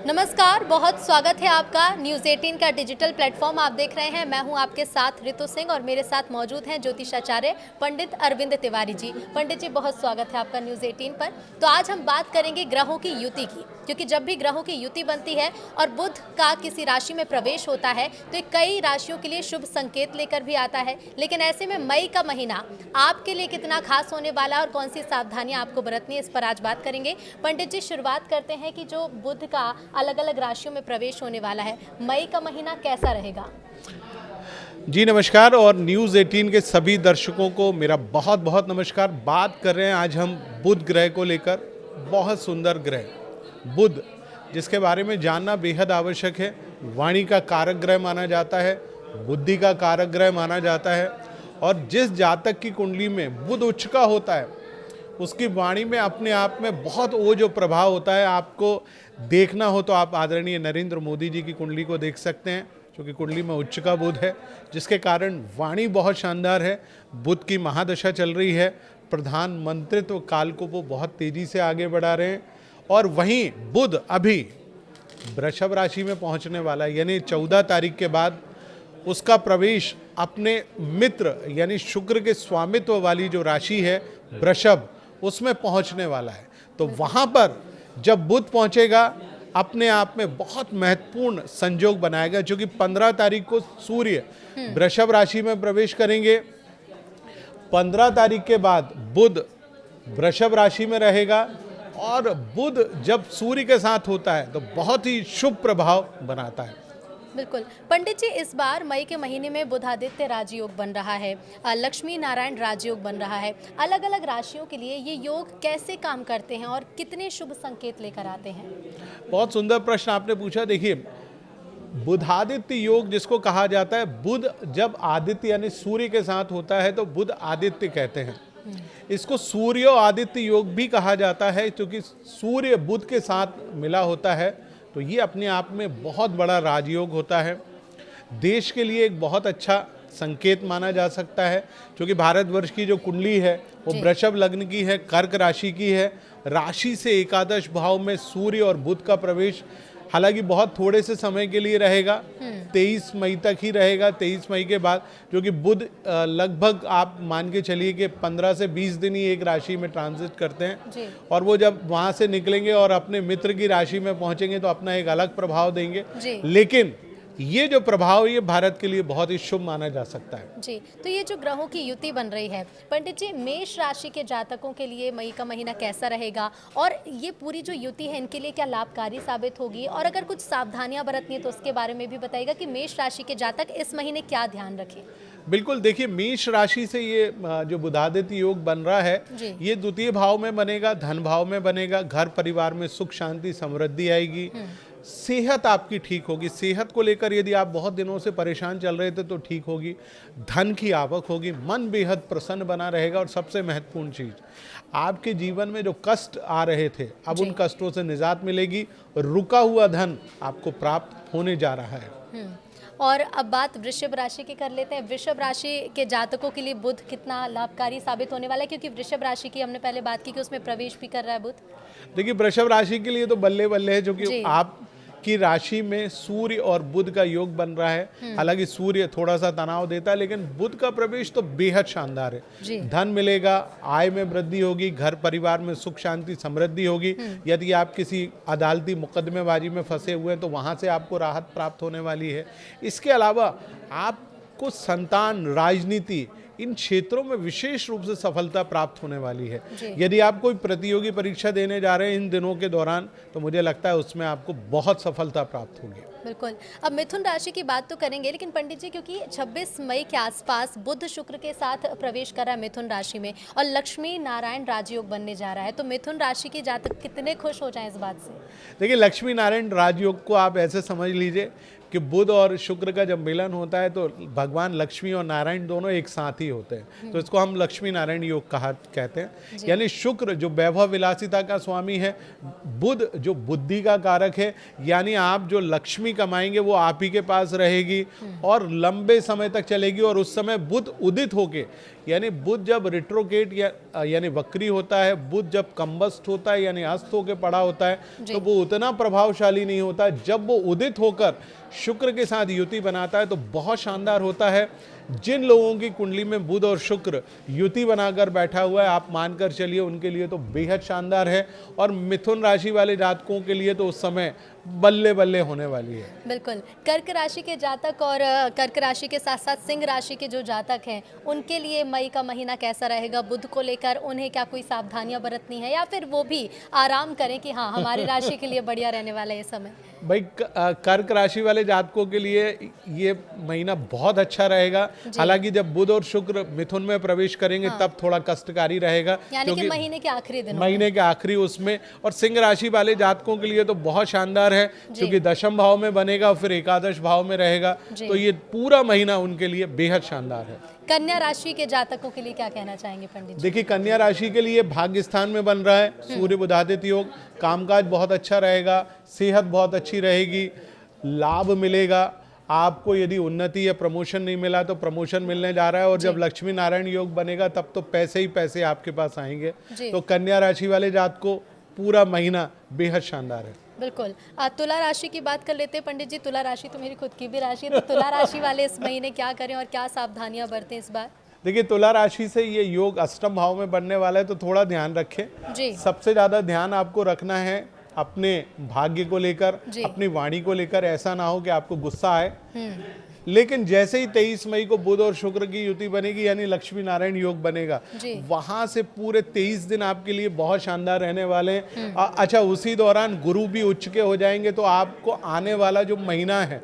नमस्कार, बहुत स्वागत है आपका न्यूज़ 18 का डिजिटल प्लेटफॉर्म आप देख रहे हैं। मैं हूं आपके साथ ऋतु सिंह और मेरे साथ मौजूद हैं ज्योतिषाचार्य पंडित अरविंद तिवारी जी। पंडित जी, बहुत स्वागत है आपका न्यूज़ 18 पर। तो आज हम बात करेंगे ग्रहों की युति की, क्योंकि जब भी ग्रहों की युति बनती है और बुध का किसी राशि में प्रवेश होता है तो ये कई राशियों के लिए शुभ संकेत लेकर भी आता है। लेकिन ऐसे में मई का महीना आपके लिए कितना खास होने वाला है और कौन सी सावधानियां आपको बरतनी है, इस पर आज बात करेंगे। पंडित जी, शुरुआत करते हैं कि जो बुध का अलग अलग राशियों में प्रवेश होने वाला है, मई का महीना कैसा रहेगा? जी नमस्कार, और न्यूज़ 18 के सभी दर्शकों को मेरा बहुत बहुत नमस्कार। बात कर रहे हैं आज हम बुध ग्रह को लेकर। बहुत सुंदर ग्रह बुध, जिसके बारे में जानना बेहद आवश्यक है। वाणी का कारक ग्रह माना जाता है, बुद्धि का कारक ग्रह माना जाता है, और जिस जातक की कुंडली में बुध उच्च का होता है उसकी वाणी में अपने आप में बहुत वो जो प्रभाव होता है। आपको देखना हो तो आप आदरणीय नरेंद्र मोदी जी की कुंडली को देख सकते हैं, क्योंकि कुंडली में उच्च का बुध है, जिसके कारण वाणी बहुत शानदार है। बुध की महादशा चल रही है, प्रधानमंत्रित्व काल को वो बहुत तेजी से आगे बढ़ा रहे हैं। और वहीं बुध अभी वृषभ राशि में पहुंचने वाला है, यानी 14 तारीख के बाद उसका प्रवेश अपने मित्र यानी शुक्र के स्वामित्व वाली जो राशि है वृषभ, उसमें पहुंचने वाला है। तो वहां पर जब बुध पहुंचेगा अपने आप में बहुत महत्वपूर्ण संयोग बनाएगा, क्योंकि 15 तारीख को सूर्य वृषभ राशि में प्रवेश करेंगे। 15 तारीख के बाद बुध वृषभ राशि में रहेगा, और बुध जब सूर्य के साथ होता है तो बहुत ही शुभ प्रभाव बनाता है। बिल्कुल पंडित जी, इस बार मई के महीने में बुधादित्य राजयोग बन रहा है, लक्ष्मी नारायण राजयोग बन रहा है। अलग अलग राशियों के लिए ये योग कैसे काम करते हैं और कितने शुभ संकेत लेकर आते हैं? बहुत सुंदर प्रश्न आपने पूछा। देखिए, बुधादित्य योग जिसको कहा जाता है, बुध जब आदित्य यानी सूर्य के साथ होता है तो बुध आदित्य कहते हैं। इसको सूर्य आदित्य योग भी कहा जाता है, क्योंकि सूर्य बुध के साथ मिला होता है। तो ये अपने आप में बहुत बड़ा राजयोग होता है। देश के लिए एक बहुत अच्छा संकेत माना जा सकता है, क्योंकि भारतवर्ष की जो कुंडली है वो वृषभ लग्न की है, कर्क राशि की है। राशि से एकादश भाव में सूर्य और बुध का प्रवेश, हालांकि बहुत थोड़े से समय के लिए रहेगा, 23 मई तक ही रहेगा। 23 मई के बाद, क्योंकि बुध लगभग आप मान के चलिए कि 15 से 20 दिन ही एक राशि में ट्रांजिट करते हैं, और वो जब वहाँ से निकलेंगे और अपने मित्र की राशि में पहुँचेंगे तो अपना एक अलग प्रभाव देंगे। लेकिन ये जो प्रभाव, ये भारत के लिए बहुत ही शुभ माना जा सकता है। जी, तो ये जो ग्रहों की युति बन रही है पंडित जी, मेष राशि के जातकों के लिए मई का महीना कैसा रहेगा, और ये पूरी जो युति है इनके लिए क्या लाभकारी साबित होगी, और अगर कुछ सावधानियां बरतनी है तो उसके बारे में भी बताइएगा कि मेष राशि के जातक इस महीने क्या ध्यान रखें? बिल्कुल, देखिए, मेष राशि से ये जो बुधादित्य योग बन रहा है, ये द्वितीय भाव में बनेगा, धन भाव में बनेगा। घर परिवार में सुख शांति समृद्धि आएगी। सेहत आपकी ठीक होगी। सेहत को लेकर यदि आप बहुत दिनों से परेशान चल रहे थे तो ठीक होगी। धन की आवक होगी, मन बेहद प्रसन्न बना रहेगा, और सबसे महत्वपूर्ण चीज, आपके जीवन में जो कष्ट आ रहे थे अब उन कष्टों से निजात मिलेगी, और रुका हुआ धन आपको प्राप्त होने जा रहा है। और अब बात वृषभ राशि की कर लेते हैं। वृषभ राशि के जातकों के लिए बुध कितना लाभकारी साबित होने वाला है, क्योंकि वृषभ राशि की हमने पहले बात की कि उसमें प्रवेश भी कर रहा है बुध। देखिए, वृषभ राशि के लिए तो बल्ले बल्ले है, क्योंकि आपकी राशि में सूर्य और बुध का योग बन रहा है। हालांकि सूर्य थोड़ा सा तनाव देता है, लेकिन बुध का प्रवेश तो बेहद शानदार है। धन मिलेगा, आय में वृद्धि होगी, घर परिवार में सुख शांति समृद्धि होगी। यदि आप किसी अदालती मुकदमेबाजी में फंसे हुए हैं तो वहां से आपको राहत प्राप्त होने वाली है। इसके अलावा आपको संतान, राजनीति, इन क्षेत्रों में विशेष रूप से सफलता प्राप्त होने वाली है। यदि आप कोई प्रतियोगी परीक्षा देने जा रहे हैं इन दिनों के दौरान, तो मुझे लगता है उसमें आपको बहुत सफलता प्राप्त होगी। बिल्कुल। अब मिथुन राशि की बात तो करेंगे, लेकिन पंडित जी, क्योंकि 26 मई के आसपास बुध शुक्र के साथ प्रवेश कर रहा है मिथुन राशि में, और लक्ष्मी नारायण राजयोग बनने जा रहा है, तो मिथुन राशि के जातक कितने खुश हो जाएं इस बात से? देखिए, लक्ष्मी नारायण राजयोग को आप ऐसे समझ लीजिए कि बुध और शुक्र का जब मिलन होता है तो भगवान लक्ष्मी और नारायण दोनों एक साथ ही होते हैं। तो इसको हम लक्ष्मी नारायण योग कहते हैं। यानी शुक्र जो वैभव विलासिता का स्वामी है, बुध जो बुद्धि का कारक है, यानी आप जो लक्ष्मी कमाएंगे वो आप ही के पास रहेगी और लंबे समय तक चलेगी। और उस समय बुध उदित होके यानी बुध जब रिट्रोगेट यानी वक्री होता है, बुध जब कम्बस्ट होता है यानी अस्त होकर पड़ा होता है, तो वो उतना प्रभावशाली नहीं होता। जब वो उदित होकर शुक्र के साथ युति बनाता है तो बहुत शानदार होता है। जिन लोगों की कुंडली में बुध और शुक्र युति बनाकर बैठा हुआ है, आप मानकर चलिए उनके लिए तो बेहद शानदार है। और मिथुन राशि वाले जातकों के लिए तो उस समय बल्ले बल्ले होने वाली है। बिल्कुल। कर्क राशि के जातक और कर्क राशि के साथ साथ सिंह राशि के जो जातक हैं उनके लिए मई का महीना कैसा रहेगा? बुध को लेकर उन्हें क्या कोई सावधानियां बरतनी है या फिर वो भी आराम करें कि हाँ हमारी राशि के लिए बढ़िया रहने वाला है ये समय? भाई कर्क राशि वाले जातकों के लिए ये महीना बहुत अच्छा रहेगा। हालांकि जब बुध और शुक्र मिथुन में प्रवेश करेंगे तब थोड़ा कष्टकारी रहेगा, यानी कि महीने के आखिरी दिन, महीने के आखिरी उसमें। और सिंह राशि वाले जातकों के लिए तो बहुत शानदार है क्योंकि दशम भाव में बनेगा फिर एकादश भाव में रहेगा, तो ये पूरा महीना उनके लिए बेहद शानदार है। कन्या राशि के जातकों के लिए क्या कहना चाहेंगे पंडित जी? देखिए, कन्या राशि के लिए भाग्य स्थान में बन रहा है सूर्य बुधादित्य योग, कामकाज बहुत अच्छा रहेगा, सेहत बहुत अच्छी रहेगी, लाभ मिलेगा आपको। यदि उन्नति या प्रमोशन नहीं मिला तो प्रमोशन मिलने जा रहा है, और जब लक्ष्मी नारायण योग बनेगा तब तो पैसे ही पैसे आपके पास आएंगे। तो कन्या राशि वाले जात को पूरा महीना बेहद शानदार है। बिल्कुल। तुला राशि की बात कर लेते हैं पंडित जी। तुला राशि तो मेरी खुद की भी राशि है, तो तुला राशि वाले इस महीने क्या करें और क्या सावधानियां बरतें इस बार? देखिए, तुला राशि से ये योग अष्टम भाव में बनने वाला है, तो थोड़ा ध्यान रखें जी। सबसे ज्यादा ध्यान आपको रखना है अपने भाग्य को लेकर, अपनी वाणी को लेकर। ऐसा ना हो कि आपको गुस्सा आए। लेकिन जैसे ही 23 मई को बुध और शुक्र की युति बनेगी यानी लक्ष्मी नारायण योग बनेगा, वहां से पूरे 23 दिन आपके लिए बहुत शानदार रहने वाले हैं। अच्छा, उसी दौरान गुरु भी उच्च के हो जाएंगे, तो आपको आने वाला जो महीना है,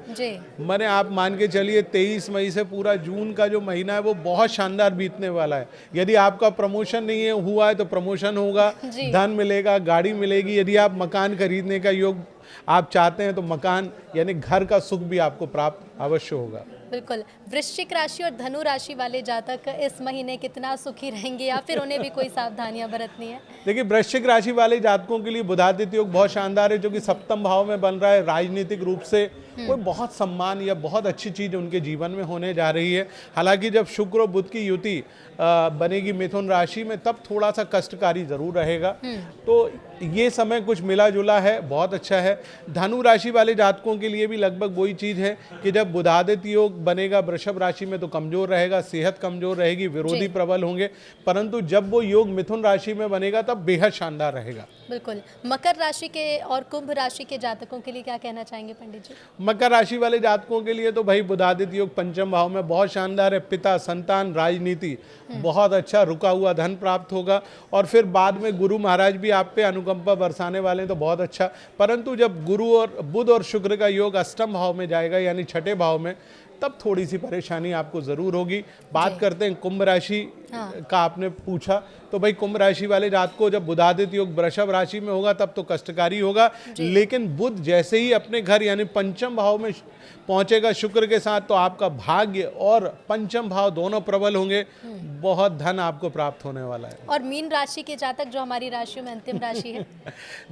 मैंने आप मान के चलिए 23 मई से पूरा जून का जो महीना है वो बहुत शानदार बीतने वाला है। यदि आपका प्रमोशन नहीं हुआ है तो प्रमोशन होगा, धन मिलेगा, गाड़ी मिलेगी। यदि आप मकान खरीदने का योग आप चाहते हैं तो मकान यानी घर का सुख भी आपको प्राप्त अवश्य होगा। बिल्कुल। वृश्चिक राशि और धनु राशि वाले जातक इस महीने कितना सुखी रहेंगे या फिर उन्हें भी कोई सावधानियां बरतनी है? देखिए, वृश्चिक राशि वाले जातकों के लिए बुधादित्य योग बहुत शानदार है, जो कि सप्तम भाव में बन रहा है। राजनीतिक रूप से कोई बहुत सम्मान या बहुत अच्छी चीज उनके जीवन में होने जा रही है। हालांकि जब शुक्र और बुध की युति बनेगी मिथुन राशि में तब थोड़ा सा कष्टकारी जरूर रहेगा। तो ये समय कुछ मिला जुला है, बहुत अच्छा है। धनु राशि वाले जातकों के लिए भी लगभग वही चीज है कि जब बुधादित्य योग बनेगा वृषभ राशि में तो कमजोर रहेगा, सेहत कमजोर रहेगी, विरोधी प्रबल होंगे। परंतु जब वो योग मिथुन राशि में बनेगा तब बेहद शानदार रहेगा। बिल्कुल। मकर राशि के और कुंभ राशि के जातकों के लिए क्या कहना चाहेंगे पंडित जी? मकर राशि वाले जातकों के लिए तो भाई बुधादित्य योग पंचम भाव में बहुत शानदार है। पिता, संतान, राजनीति बहुत अच्छा, रुका हुआ धन प्राप्त होगा। और फिर बाद में गुरु महाराज भी आप पे अनुकंपा बरसाने वाले हैं, तो बहुत अच्छा। परंतु जब गुरु और बुध और शुक्र का योग अष्टम भाव में जाएगा यानी छठे भाव में, तब थोड़ी सी परेशानी आपको जरूर होगी। बात करते हैं कुंभ राशि का, आपने पूछा तो भाई कुंभ राशि वाले जात को जब बुधादित्य योग वृषभ राशि में होगा तब तो कष्टकारी होगा। लेकिन बुध जैसे ही अपने घर यानी पंचम भाव में पहुंचेगा शुक्र के साथ, तो आपका भाग्य और पंचम भाव दोनों प्रबल होंगे, बहुत धन आपको प्राप्त होने वाला है। और मीन राशि के जातक जो हमारी राशियों में अंतिम राशि है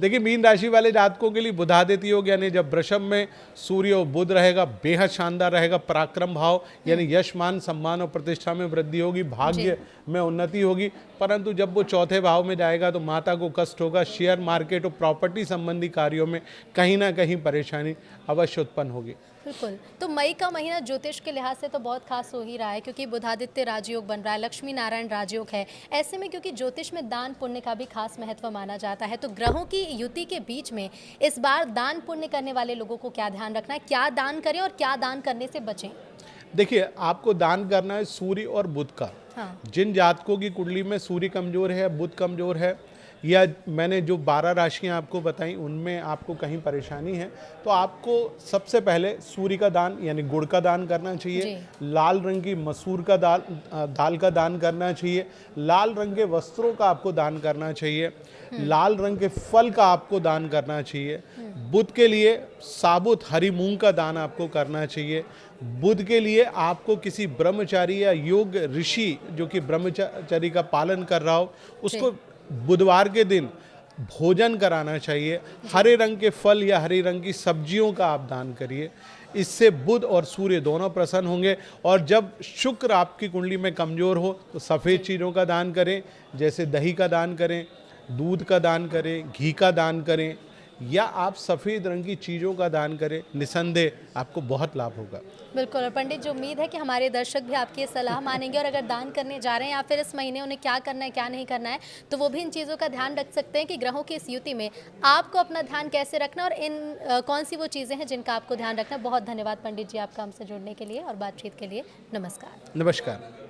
देखिए, मीन राशि वाले जातकों के लिए बुधादित्य योग यानी जब वृषभ में सूर्य और बुध रहेगा बेहद शानदार रहेगा। पराक्रम भाव यानी यश, मान, सम्मान और प्रतिष्ठा में वृद्धि होगी, भाग्य में उन्नति होगी। परंतु जब वो चौथे भाव में जाएगा तो माता को कष्ट होगा। शेयर मार्केट और प्रॉपर्टी संबंधी कार्यों में कहीं ना कहीं परेशानी अवश्य उत्पन्न होगी। बिल्कुल। तो मई का महीना ज्योतिष के लिहाज से तो बहुत खास हो ही रहा है, क्योंकि बुधादित्य राजयोग बन रहा है, लक्ष्मी नारायण राजयोग है। ऐसे में क्योंकि ज्योतिष में दान पुण्य का भी खास महत्व माना जाता है, तो ग्रहों की युति के बीच में इस बार दान पुण्य करने वाले लोगों को क्या ध्यान रखना है, क्या दान करें और क्या दान करने से बचें? देखिए, आपको दान करना है सूर्य और बुध का। जिन जातकों की कुंडली में सूर्य कमजोर है, बुध कमजोर है, या मैंने जो 12 राशियां आपको बताई उनमें आपको कहीं परेशानी है, तो आपको सबसे पहले सूर्य का दान यानी गुड़ का दान करना चाहिए। लाल रंग की मसूर का दाल का दान करना चाहिए। लाल रंग के वस्त्रों का आपको दान करना चाहिए। लाल रंग के फल का आपको दान करना चाहिए। बुध के लिए साबुत हरी मूंग का दान आपको करना चाहिए। बुध के लिए आपको किसी ब्रह्मचारी या योग ऋषि जो कि ब्रह्मचर्य का पालन कर रहा हो, उसको बुधवार के दिन भोजन कराना चाहिए। हरे रंग के फल या हरे रंग की सब्जियों का आप दान करिए। इससे बुध और सूर्य दोनों प्रसन्न होंगे। और जब शुक्र आपकी कुंडली में कमज़ोर हो तो सफ़ेद चीज़ों का दान करें, जैसे दही का दान करें, दूध का दान करें, घी का दान करें, या आप सफ़ेद रंग की चीज़ों का दान करें। निसंदेह आपको बहुत लाभ होगा। बिल्कुल। और पंडित जी, उम्मीद है कि हमारे दर्शक भी आपकी ये सलाह मानेंगे और अगर दान करने जा रहे हैं या फिर इस महीने उन्हें क्या करना है क्या नहीं करना है, तो वो भी इन चीज़ों का ध्यान रख सकते हैं कि ग्रहों की इस युति में आपको अपना ध्यान कैसे रखना और इन कौन सी वो चीज़ें हैं जिनका आपको ध्यान रखना है। बहुत धन्यवाद पंडित जी आपका हमसे जुड़ने के लिए और बातचीत के लिए। नमस्कार। नमस्कार।